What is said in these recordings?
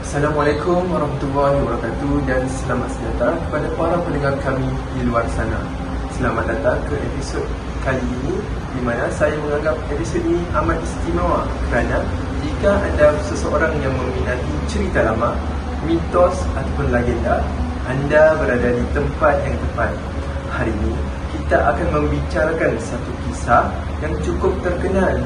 Assalamualaikum warahmatullahi wabarakatuh dan selamat sejahtera kepada para pendengar kami di luar sana. Selamat datang ke episod kali ini, di mana saya menganggap episod ini amat istimewa kerana jika anda seseorang yang meminati cerita lama, mitos ataupun legenda, anda berada di tempat yang tepat. Hari ini kita akan membicarakan satu kisah yang cukup terkenal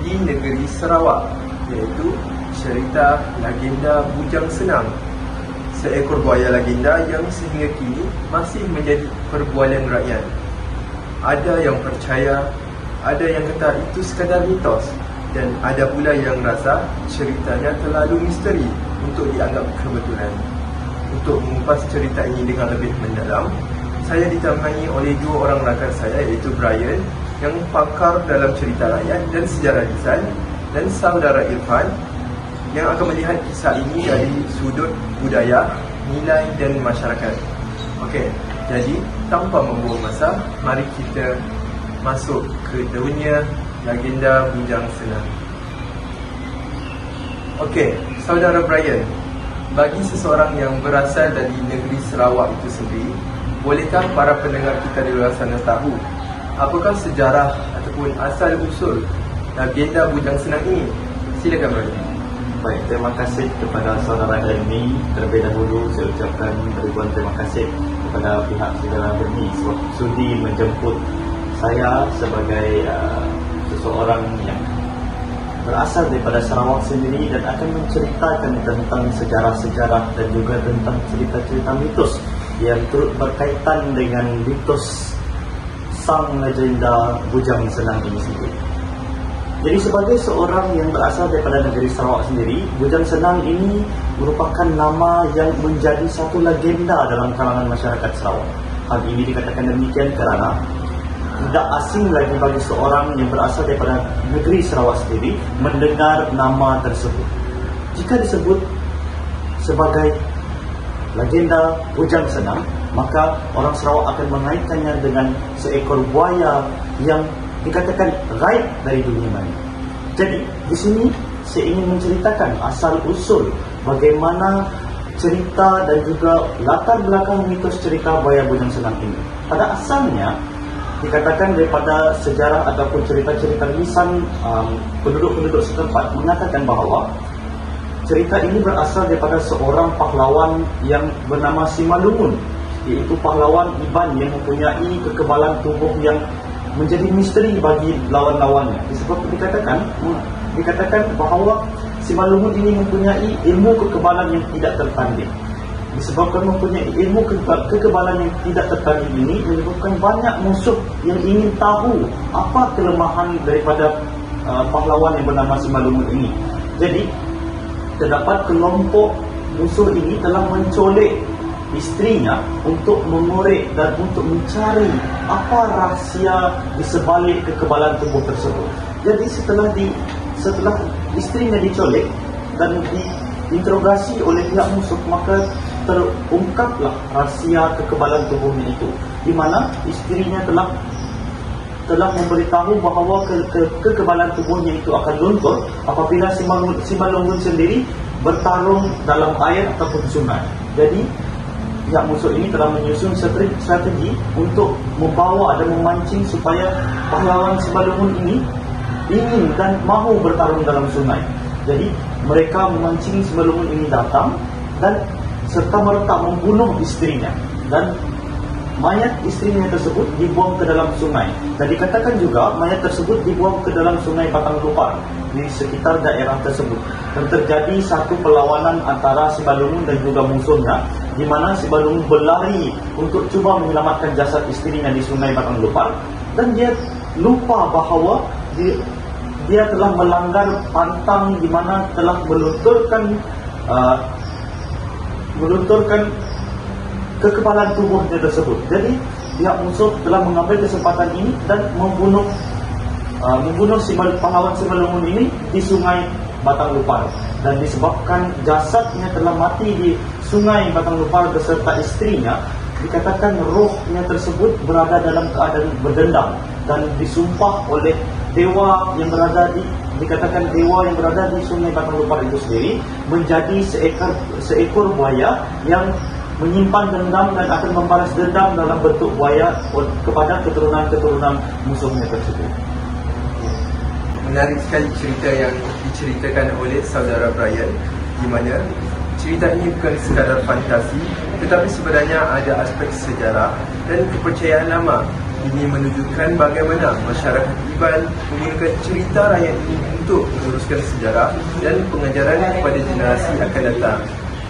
di negeri Sarawak, iaitu cerita legenda Bujang Senang, seekor buaya legenda yang sehingga kini masih menjadi perbualan rakyat. Ada yang percaya, ada yang kata itu sekadar mitos, dan ada pula yang rasa ceritanya terlalu misteri untuk dianggap kebetulan. Untuk mengupas cerita ini dengan lebih mendalam, saya ditemani oleh dua orang rakan saya, iaitu Brian yang pakar dalam cerita rakyat dan sejarah lisan, dan saudara Irfan yang akan melihat kisah ini dari sudut budaya, nilai dan masyarakat. Okey, jadi tanpa membuang masa, mari kita masuk ke dunia legenda Bujang Senang. Okey, saudara Brian, bagi seseorang yang berasal dari negeri Sarawak itu sendiri, bolehkah para pendengar kita di luar sana tahu apakah sejarah ataupun asal usul legenda Bujang Senang ini? Silakan Brian. Baik, terima kasih kepada saudara Helmi. Terlebih dahulu saya ucapkan ribuan terima kasih kepada pihak saudara Helmi sebab sudi menjemput saya sebagai seseorang yang berasal daripada Sarawak sendiri dan akan menceritakan tentang sejarah-sejarah dan juga tentang cerita-cerita mitos yang turut berkaitan dengan mitos sang legenda Bujang Senang ini sendiri. Jadi sebagai seorang yang berasal daripada negeri Sarawak sendiri, Bujang Senang ini merupakan nama yang menjadi satu legenda dalam kalangan masyarakat Sarawak. Hal ini dikatakan demikian kerana tidak asing lagi bagi seorang yang berasal daripada negeri Sarawak sendiri mendengar nama tersebut. Jika disebut sebagai legenda Bujang Senang, maka orang Sarawak akan mengaitkannya dengan seekor buaya yang dikatakan gaib dari dunia maya. Jadi di sini saya ingin menceritakan asal usul bagaimana cerita dan juga latar belakang mitos cerita buaya Bujang Senang ini. Pada asalnya dikatakan daripada sejarah ataupun cerita-cerita lisan penduduk-penduduk setempat mengatakan bahawa cerita ini berasal daripada seorang pahlawan yang bernama Simalungun, iaitu pahlawan Iban yang mempunyai kekebalan tubuh yang menjadi misteri bagi lawan-lawannya. Disebab dikatakan bahawa Simalungun ini mempunyai ilmu kekebalan yang tidak tertanding. Disebabkan mempunyai ilmu kekebalan yang tidak tertanding ini menyebabkan banyak musuh yang ingin tahu apa kelemahan daripada pahlawan yang bernama Simalungun ini. Jadi terdapat kelompok musuh ini telah mencolek isterinya untuk mengorek dan untuk mencari apa rahsia di sebalik kekebalan tubuh tersebut. Jadi setelah isterinya dicolek dan diinterogasi oleh pihak musuh, maka terungkaplah rahsia kekebalan tubuhnya itu, di mana isterinya telah memberitahu bahawa kekebalan tubuhnya itu akan luntur apabila Simalungun sendiri bertarung dalam air ataupun sungai. Jadi pihak musuh ini telah menyusun strategi untuk membawa dan memancing supaya pahlawan Simalungun ini ingin dan mahu bertarung dalam sungai. Jadi mereka memancing Simalungun ini datang dan serta-merta membunuh isterinya, dan mayat isterinya tersebut dibuang ke dalam sungai. Dan dikatakan juga mayat tersebut dibuang ke dalam sungai Batang Lupar di sekitar daerah tersebut. Dan terjadi satu perlawanan antara Simalungun dan juga musuhnya, di mana Simalungun berlari untuk cuba menyelamatkan jasad isterinya di sungai Batang Lupar, dan dia lupa bahawa dia telah melanggar pantang di mana telah melunturkan kekebalan tubuhnya tersebut. Jadi pihak musuh telah mengambil kesempatan ini dan membunuh pahlawan Simalungun ini di sungai Batang Lupar. Dan disebabkan jasadnya telah mati di sungai Batang Lupar beserta isterinya, dikatakan rohnya tersebut berada dalam keadaan berdendam dan disumpah oleh dewa yang berada dikatakan dewa yang berada di Sungai Batang Lupar itu sendiri menjadi seekor buaya yang menyimpan dendam dan akan membalas dendam dalam bentuk buaya kepada keturunan-keturunan musuhnya tersebut. Menarik sekali cerita yang diceritakan oleh saudara Brian, di mana cerita ini bukan sekadar fantasi, tetapi sebenarnya ada aspek sejarah dan kepercayaan lama. Ini menunjukkan bagaimana masyarakat Iban menggunakan cerita rakyat ini untuk meneruskan sejarah dan pengajaran kepada generasi akan datang.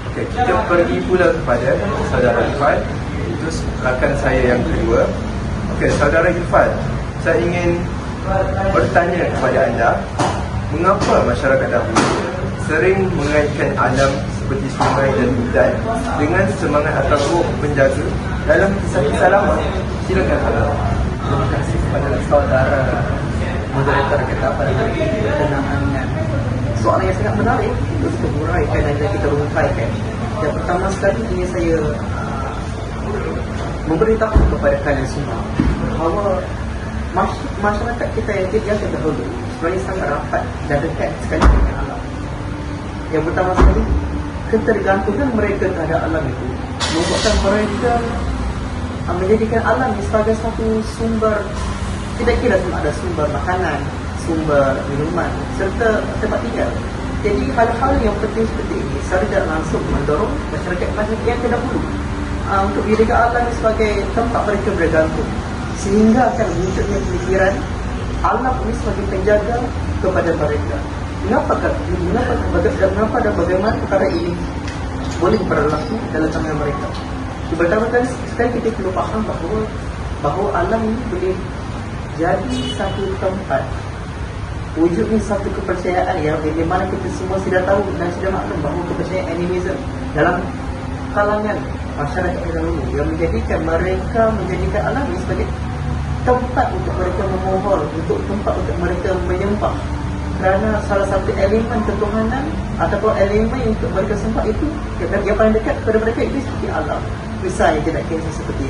Okey, kita pergi pula kepada saudara Irfan. Itu rakan saya yang kedua. Okey, saudara Irfan, saya ingin bertanya kepada anda, mengapa masyarakat dahulu sering mengaitkan alam seperti sungai dan hutan dengan semangat atau roh penjaga dalam kisah-kisah lama? Silakan saudara. Terima kasih kepada saudara moderator kita pada hari ini berkenaan dengan soalan yang sangat menarik untuk kita uraikan dan kita rungkaikan. Yang pertama sekali ini saya memberitahu kepada kalian semua bahawa masyarakat kita yang tinggal terdahulu sebenarnya sangat rapat dan dekat sekali dengan alam. Yang pertama sekali, ketergantungan mereka terhadap alam itu membuatkan mereka menjadikan alam sebagai satu sumber, tidak kira sama ada sumber makanan, sumber minuman serta tempat tinggal. Jadi hal-hal yang penting seperti ini secara tidak langsung mendorong masyarakat yang terdahulu untuk menjadikan alam sebagai tempat mereka bergantung, sehingga akan munculnya pemikiran alam ini sebagai penjaga kepada mereka. Mengapa dan bagaimana perkara ini boleh berlaku dalam tangan mereka? Pertama sekali kita perlu faham bahawa alam ini boleh jadi satu tempat wujudnya satu kepercayaan yang di mana kita semua sudah tahu dan sudah maklum bahawa kepercayaan animism dalam kalangan masyarakat terdahulu yang menjadikan alam ini sebagai tempat untuk mereka memohon, untuk tempat untuk mereka menyembah, kerana salah satu elemen ketuhanan ataupun elemen untuk mereka sembah itu yang paling dekat kepada mereka itu seperti alam. Misalnya tidak kira seperti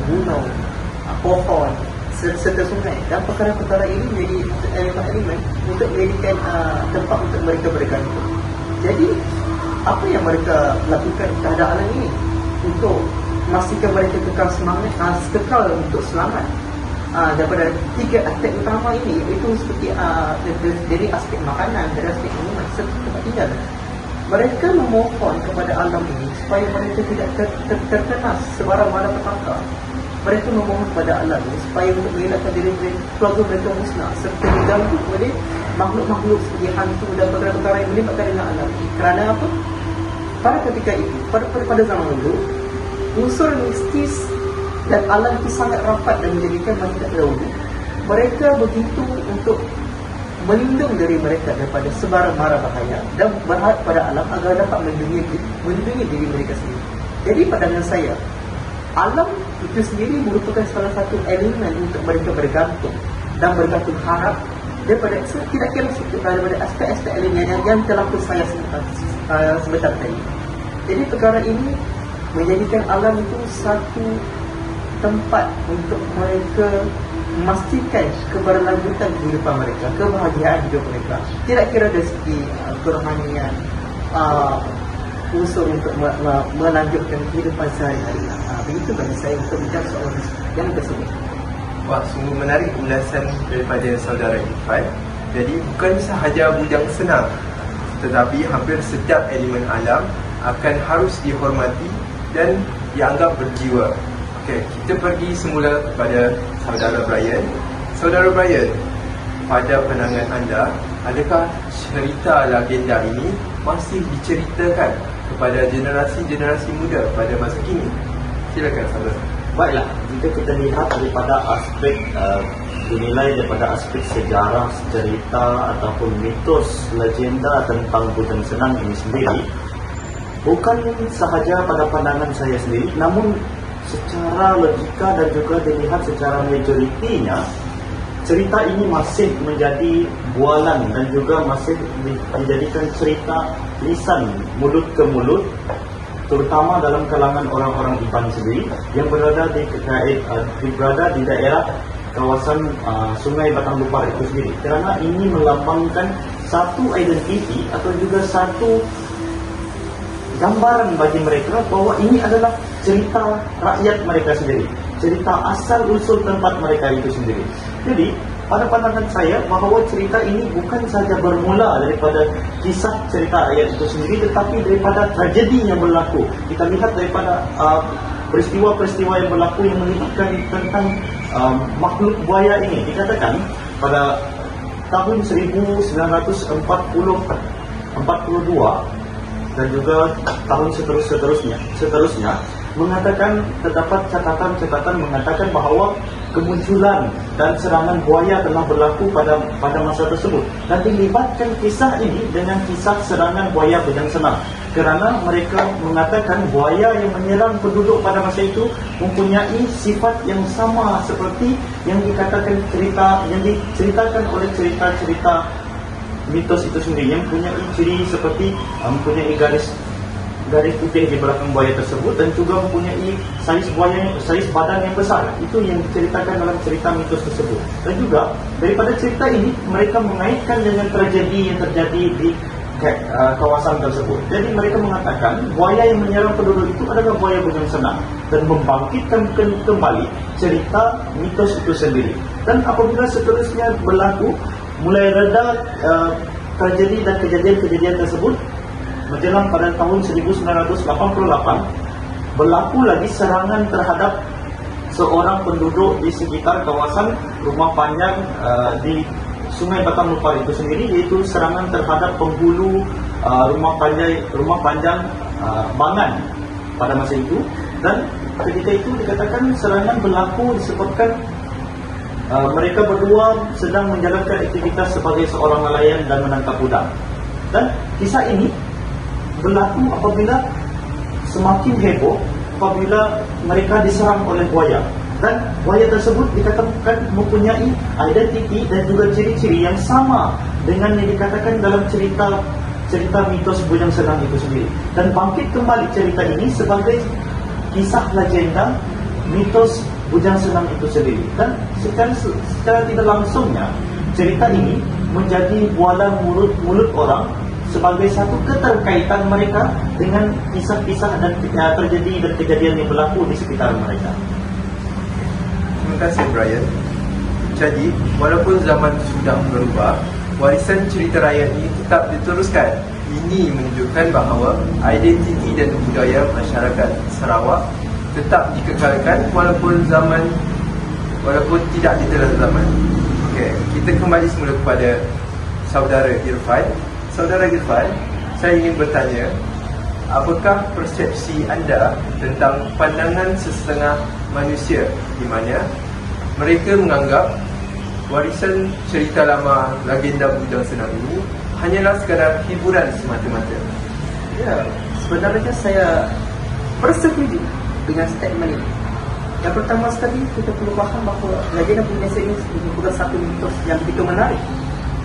gunung, pohon serta sungai, dan perkara-perkara ini menjadi elemen-elemen untuk menjadikan tempat untuk mereka bergantung. Jadi apa yang mereka lakukan terhadap alam ini untuk memastikan mereka kekal semangat, kekal untuk selamat daripada tiga aspek utama ini, iaitu seperti dari aspek makanan, dari aspek minuman serta tempat tinggal. Mereka memohon kepada alam ini supaya mereka tidak terkena sebarang malapetaka. Mereka memohon kepada alam ini supaya untuk mengelakkan diri keluarga mereka musnah serta diganggu oleh makhluk-makhluk seperti hantu dan perkara-perkara yang melibatkan dengan alam ini. Kerana apa? Pada ketika itu, pada zaman dulu, unsur mistis dan alam itu sangat rapat dan menjadikan masyarakat dahulu mereka begitu untuk melindungi diri mereka daripada sebarang mara bahaya dan berharap pada alam agar dapat melindungi diri mereka sendiri. Jadi pandangan saya, alam itu sendiri merupakan salah satu elemen untuk mereka bergantung dan bergantung harap daripada tidak kira daripada aspek-aspek elemen yang telah pun saya sebentar tadi. Jadi perkara ini menjadikan alam itu satu tempat untuk mereka memastikan keberlanjutan kehidupan mereka, kebahagiaan hidup mereka. Tidak kira dari segi kerohanian, unsur untuk melanjutkan kehidupan sehari-hari. Begitu bagi saya untuk menjawab soalan yang tersebut. Wah, sungguh menarik ulasan daripada saudara Irfan. Jadi bukan sahaja bujang senang, tetapi hampir setiap elemen alam akan harus dihormati dan dianggap berjiwa. Okey, kita pergi semula kepada saudara Brian. Saudara Brian, pada pandangan anda, adakah cerita legenda ini masih diceritakan kepada generasi-generasi muda pada masa kini? Silakan saudara. Baiklah, jika kita lihat daripada aspek dinilai daripada aspek sejarah, cerita ataupun mitos legenda tentang bujang senang ini sendiri, bukan sahaja pada pandangan saya sendiri, namun secara logika dan juga dilihat secara majoritinya, cerita ini masih menjadi bualan dan juga masih dijadikan cerita lisan mulut ke mulut, terutama dalam kalangan orang-orang Iban sendiri yang berada di daerah kawasan Sungai Batang Lupar itu sendiri, kerana ini melambangkan satu identiti atau juga satu gambaran bagi mereka bahawa ini adalah cerita rakyat mereka sendiri, cerita asal usul tempat mereka itu sendiri. Jadi pada pandangan saya bahawa cerita ini bukan sahaja bermula daripada kisah cerita rakyat itu sendiri, tetapi daripada tragedi yang berlaku. Kita lihat daripada peristiwa-peristiwa yang berlaku yang melibatkan tentang makhluk buaya ini. Dikatakan pada tahun 1942 dan juga tahun seterusnya mengatakan, terdapat catatan mengatakan bahawa kemunculan dan serangan buaya telah berlaku pada masa tersebut, dan dilibatkan kisah ini dengan kisah serangan buaya Bujang Senang, kerana mereka mengatakan buaya yang menyerang penduduk pada masa itu mempunyai sifat yang sama seperti yang diceritakan oleh cerita-cerita mitos itu sendiri, yang mempunyai ciri seperti mempunyai garis putih di belakang buaya tersebut, dan juga mempunyai saiz badan yang besar. Itu yang diceritakan dalam cerita mitos tersebut. Dan juga daripada cerita ini mereka mengaitkan dengan tragedi yang terjadi di kawasan tersebut. Jadi mereka mengatakan buaya yang menyerang penduduk itu adalah buaya Bujang Senang, dan membangkitkan kembali cerita mitos itu sendiri. Dan apabila seterusnya berlaku, mulai reda tragedi dan kejadian-kejadian tersebut, menjelang pada tahun 1988 berlaku lagi serangan terhadap seorang penduduk di sekitar kawasan Rumah Panjang di Sungai Batang Lupar itu sendiri, yaitu serangan terhadap penghulu Rumah Panjang Bangan pada masa itu. Dan ketika itu dikatakan serangan berlaku disebabkan mereka berdua sedang menjalankan aktivitas sebagai seorang nelayan dan menangkap udang. Dan kisah ini berlaku apabila semakin heboh apabila mereka diserang oleh buaya, dan buaya tersebut dikatakan mempunyai identiti dan juga ciri-ciri yang sama dengan yang dikatakan dalam cerita mitos Bujang Senang itu sendiri, dan bangkit kembali cerita ini sebagai kisah legenda mitos Bujang Senang itu sendiri. Dan secara tidak langsungnya cerita ini menjadi bualan mulut orang sebagai satu keterkaitan mereka dengan kisah-kisah dan terjadi dan kejadian yang berlaku di sekitar mereka. Terima kasih Brian. Jadi, walaupun zaman sudah berubah, warisan cerita rakyat ini tetap diteruskan. Ini menunjukkan bahawa identiti dan budaya masyarakat Sarawak tetap dikekalkan walaupun tidak ditelan zaman. Okey, kita kembali semula kepada saudara Irfan. Saudara Irfan, saya ingin bertanya, apakah persepsi anda tentang pandangan sesetengah manusia di mana mereka menganggap warisan cerita lama legenda Bujang Senang ini hanyalah sekadar hiburan semata-mata? Ya, sebenarnya saya bersetuju dengan statement ini. Yang pertama sekali, kita perlu faham bahawa legenda Bujang Senang ini merupakan satu mitos yang begitu menarik,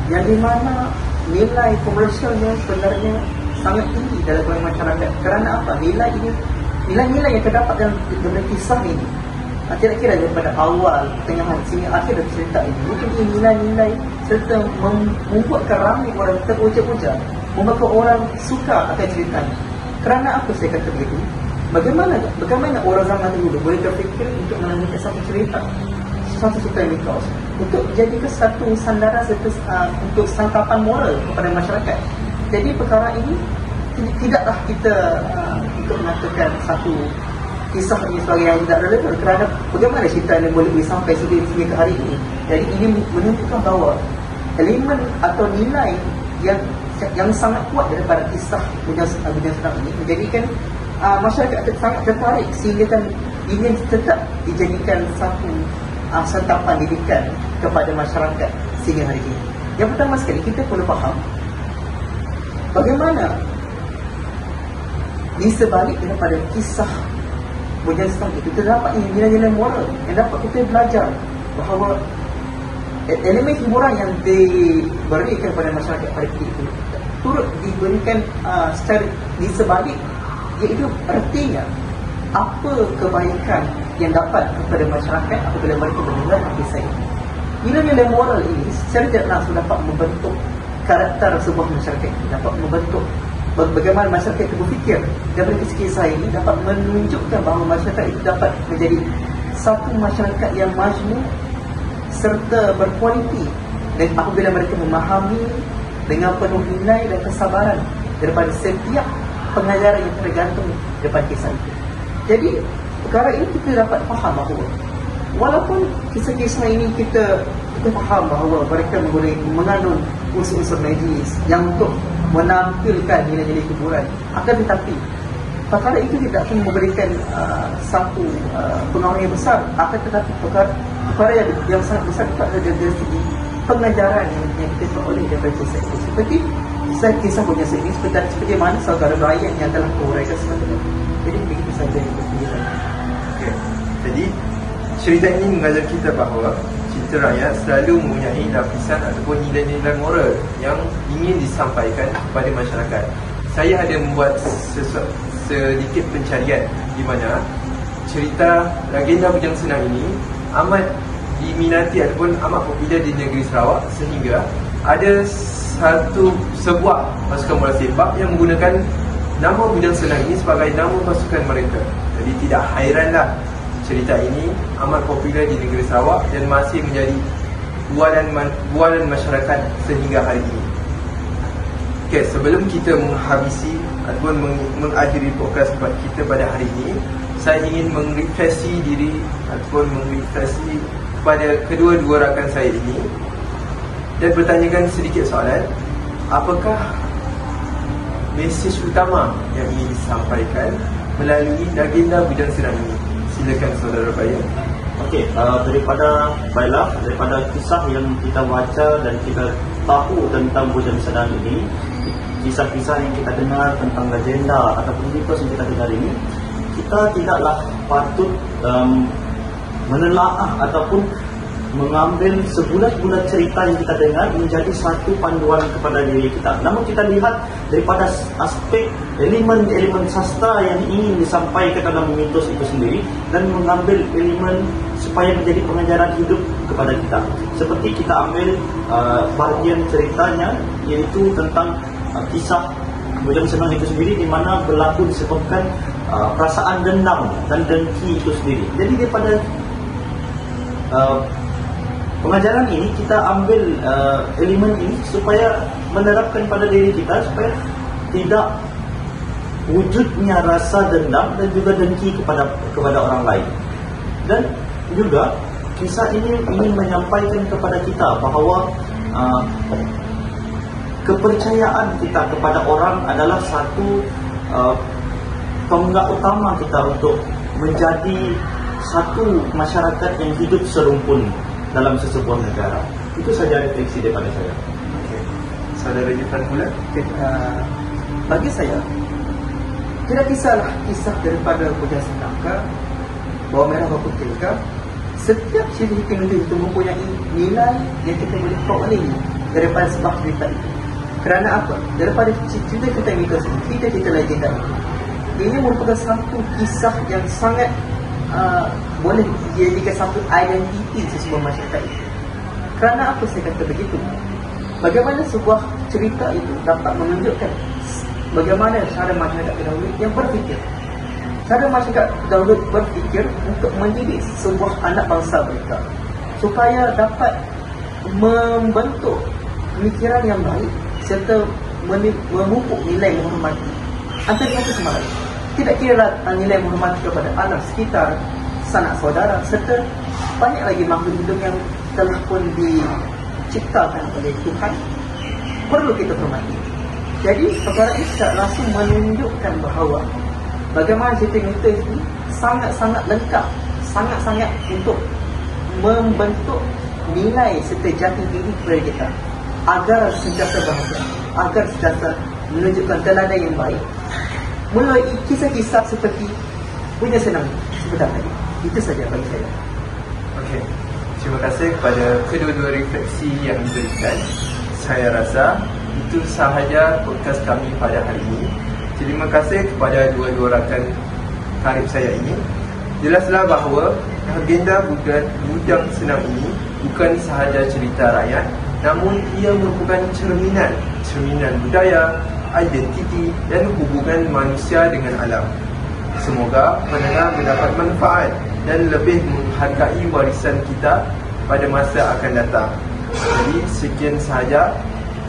yang di mana nilai komersialnya sebenarnya sangat tinggi dalam masyarakat. Kerana apa? Nilai-nilai yang terdapat dalam kisah ini, kira-kira daripada awal, pertengahan, sehingga akhir dari cerita ini, mungkin ini nilai-nilai serta membuatkan ramai orang teruja-uja, membuatkan orang suka akan cerita ini. Kerana apa saya kata begitu? Bagaimana orang zaman dulu boleh berfikir untuk menanyakan satu cerita mitos untuk jadikan satu sandaran untuk sangkapan moral kepada masyarakat. Jadi perkara ini tidaklah kita untuk mengatakan satu kisah ini sebagai yang tidak relevan, kerana bagaimana cerita ini boleh sampai sehingga ke hari ini. Jadi ini menunjukkan bahawa elemen atau nilai yang sangat kuat daripada kisah Bujang Senang ini menjadikan masyarakat sangat tertarik, sehingga ini tetap dijadikan satu santapan didikan kepada masyarakat sehingga hari ini. Yang pertama sekali, kita perlu faham bagaimana di sebalik daripada kisah Bujang Senang itu terdapat nilai-nilai moral yang dapat kita belajar bahawa elemen hiburan yang diberikan kepada masyarakat pada ketika itu turut diberikan secara di sebalik, iaitu artinya apa kebaikan yang dapat kepada masyarakat apabila mereka mendengar kisah ini. Nilai-nilai moral ini secara tidak langsung dapat membentuk karakter sebuah masyarakat ini, dapat membentuk bagaimana masyarakat itu berfikir. Daripada kisah ini dapat menunjukkan bahawa masyarakat itu dapat menjadi satu masyarakat yang majmuk serta berkualiti, dan apabila mereka memahami dengan penuh nilai dan kesabaran daripada setiap pengajaran yang tergantung daripada kisah itu. Jadi perkara ini kita dapat faham bahawa walaupun kisah-kisah ini kita faham bahawa mereka mengandung unsur-unsur magis yang untuk menampilkan nilai-nilai kuburan, akan tetapi perkara itu tidak akan memberikan satu pengaruh yang besar, akan tetapi perkara yang sangat besar itu adalah dari segi pengajaran yang kita peroleh daripada kisah itu. Seperti kisah punya sendiri seperti mana saudara Brian yang telah menguraikan sebenarnya. Jadi begitu saja yang berkaitan. Okay. Jadi cerita ini mengajar kita bahawa cerita rakyat selalu mempunyai lapisan ataupun nilai-nilai moral yang ingin disampaikan kepada masyarakat. Saya ada membuat sedikit pencarian di mana cerita Legenda Bujang Senang ini amat diminati ataupun amat popular di negeri Sarawak, sehingga ada sebuah pasukan bola sepak yang menggunakan nama Bujang Senang ini sebagai nama pasukan mereka. Jadi tidak hairanlah cerita ini amat popular di negeri Sarawak dan masih menjadi bualan masyarakat sehingga hari ini. Okay, sebelum kita menghabisi ataupun mengakhiri podcast kita pada hari ini, saya ingin merefleksi diri ataupun merefleksi kepada kedua-dua rakan saya ini dan bertanyakan sedikit soalan. Apakah mesej utama yang ingin disampaikan melalui Legenda Bujang Senang ini? Silakan saudara Bayan. Okey, daripada kisah yang kita baca dan kita tahu tentang Bujang Senang ini, kisah-kisah yang kita dengar tentang legenda ataupun mitos yang kita dengar ini, kita tidaklah patut menelaah ataupun mengambil sebulat-bulat cerita yang kita dengar menjadi satu panduan kepada diri kita. Namun kita lihat daripada aspek elemen-elemen sastra yang ingin disampaikan dalam mitos itu sendiri dan mengambil elemen supaya menjadi pengajaran hidup kepada kita. Seperti kita ambil bahagian ceritanya, iaitu tentang kisah Bujang Senang itu sendiri, di mana berlaku disebabkan perasaan dendam dan dengki itu sendiri. Jadi daripada pengajaran ini kita ambil elemen ini supaya menerapkan pada diri kita supaya tidak wujudnya rasa dendam dan juga dengki kepada orang lain. Dan juga kisah ini ingin menyampaikan kepada kita bahawa kepercayaan kita kepada orang adalah satu tonggak utama kita untuk menjadi satu masyarakat yang hidup serumpun dalam sesebuah negara. Itu saja refleksi daripada saya. Okay. Saudara Jepang pula? Bagi saya, tidak kisahlah kisah daripada Bujang Senang ke, Bawang Merah Bawang Putih ke, setiap cerita itu mempunyai nilai yang kita boleh peroleh daripada sebuah cerita itu. Kerana apa? Daripada cerita kita mitos ini, cerita legenda ini merupakan satu kisah yang sangat boleh dijadikan satu identiti sesebuah masyarakat itu. Kerana apa saya kata begitu? Bagaimana sebuah cerita itu dapat menunjukkan bagaimana cara masyarakat terdahulu yang berfikir. Cara masyarakat terdahulu berfikir untuk mendidik sebuah anak bangsa mereka supaya dapat membentuk pemikiran yang baik serta memupuk nilai menghormati antara satu sama lain. Tidak kira nilai menghormati kepada alam sekitar, sanak saudara serta banyak lagi makhluk hidup yang telah pun diciptakan oleh Tuhan, perlu kita hormati. Jadi perkara ini secara langsung menunjukkan bahawa bagaimana cerita ini sangat-sangat lengkap, sangat-sangat untuk membentuk nilai serta jati diri kepada kita agar sentiasa bahagia, agar sentiasa menunjukkan teladan yang baik melalui kisah-kisah seperti Bujang Senang sebentar tadi. Itu saja bagi saya. Okey, terima kasih kepada kedua-dua refleksi yang diberikan. Saya rasa itu sahaja podcast kami pada hari ini. Terima kasih kepada dua-dua rakan karib saya ini, jelaslah bahawa agenda budak senam ini bukan sahaja cerita rakyat, namun ia merupakan cerminan budaya, identiti dan hubungan manusia dengan alam. Semoga pendengar mendapat manfaat dan lebih menghargai warisan kita pada masa akan datang. Jadi sekian sahaja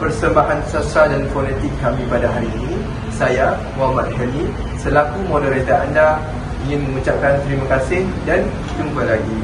persembahan sastra dan fonetik kami pada hari ini. Saya, Muhammad Khalil, selaku moderator anda, ingin mengucapkan terima kasih dan jumpa lagi.